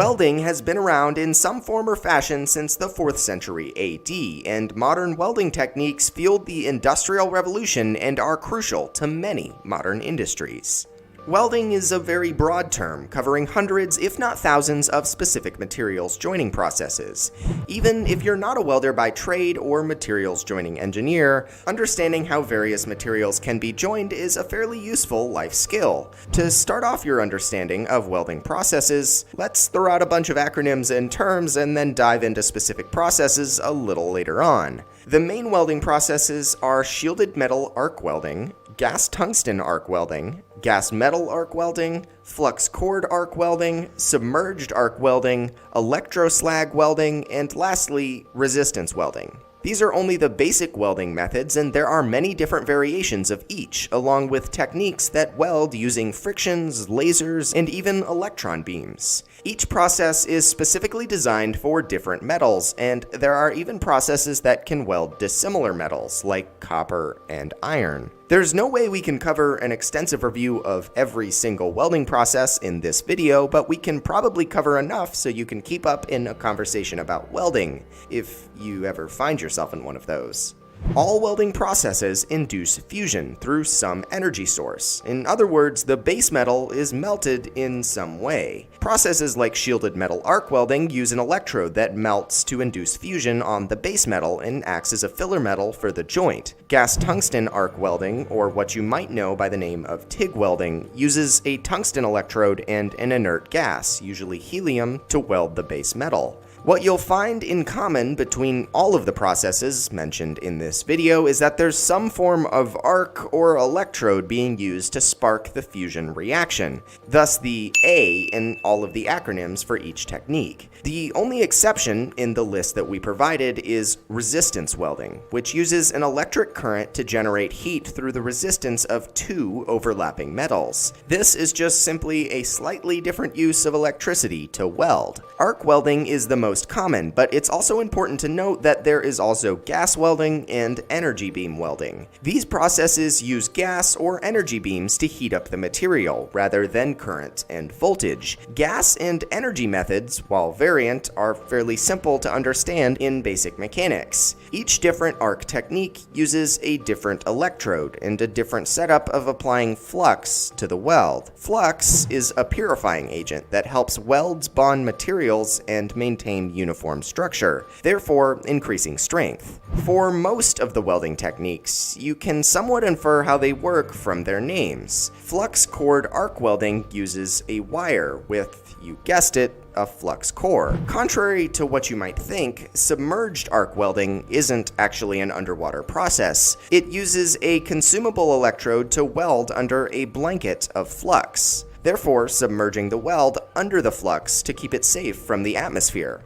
Welding has been around in some form or fashion since the 4th century AD, and modern welding techniques fueled the Industrial Revolution and are crucial to many modern industries. Welding is a very broad term, covering hundreds, if not thousands, of specific materials joining processes. Even if you're not a welder by trade or materials joining engineer, understanding how various materials can be joined is a fairly useful life skill. To start off your understanding of welding processes, let's throw out a bunch of acronyms and terms and then dive into specific processes a little later on. The main welding processes are shielded metal arc welding, gas tungsten arc welding, gas metal arc welding, flux cord arc welding, submerged arc welding, electroslag welding, and lastly, resistance welding. These are only the basic welding methods, and there are many different variations of each, along with techniques that weld using frictions, lasers, and even electron beams. Each process is specifically designed for different metals, and there are even processes that can weld dissimilar metals, like copper and iron. There's no way we can cover an extensive review of every single welding process in this video, but we can probably cover enough so you can keep up in a conversation about welding, if you ever find yourself in one of those. All welding processes induce fusion through some energy source. In other words, the base metal is melted in some way. Processes like shielded metal arc welding use an electrode that melts to induce fusion on the base metal and acts as a filler metal for the joint. Gas tungsten arc welding, or what you might know by the name of TIG welding, uses a tungsten electrode and an inert gas, usually helium, to weld the base metal. What you'll find in common between all of the processes mentioned in this video is that there's some form of arc or electrode being used to spark the fusion reaction, thus the A in all of the acronyms for each technique. The only exception in the list that we provided is resistance welding, which uses an electric current to generate heat through the resistance of two overlapping metals. This is just simply a slightly different use of electricity to weld. Arc welding is the most common, but it's also important to note that there is also gas welding and energy beam welding. These processes use gas or energy beams to heat up the material, rather than current and voltage. Gas and energy methods, while variant, are fairly simple to understand in basic mechanics. Each different arc technique uses a different electrode and a different setup of applying flux to the weld. Flux is a purifying agent that helps welds bond materials and maintain uniform structure, therefore increasing strength. For most of the welding techniques, you can somewhat infer how they work from their names. Flux cord arc welding uses a wire with, you guessed it, a flux core. Contrary to what you might think, submerged arc welding isn't actually an underwater process. It uses a consumable electrode to weld under a blanket of flux, therefore submerging the weld under the flux to keep it safe from the atmosphere.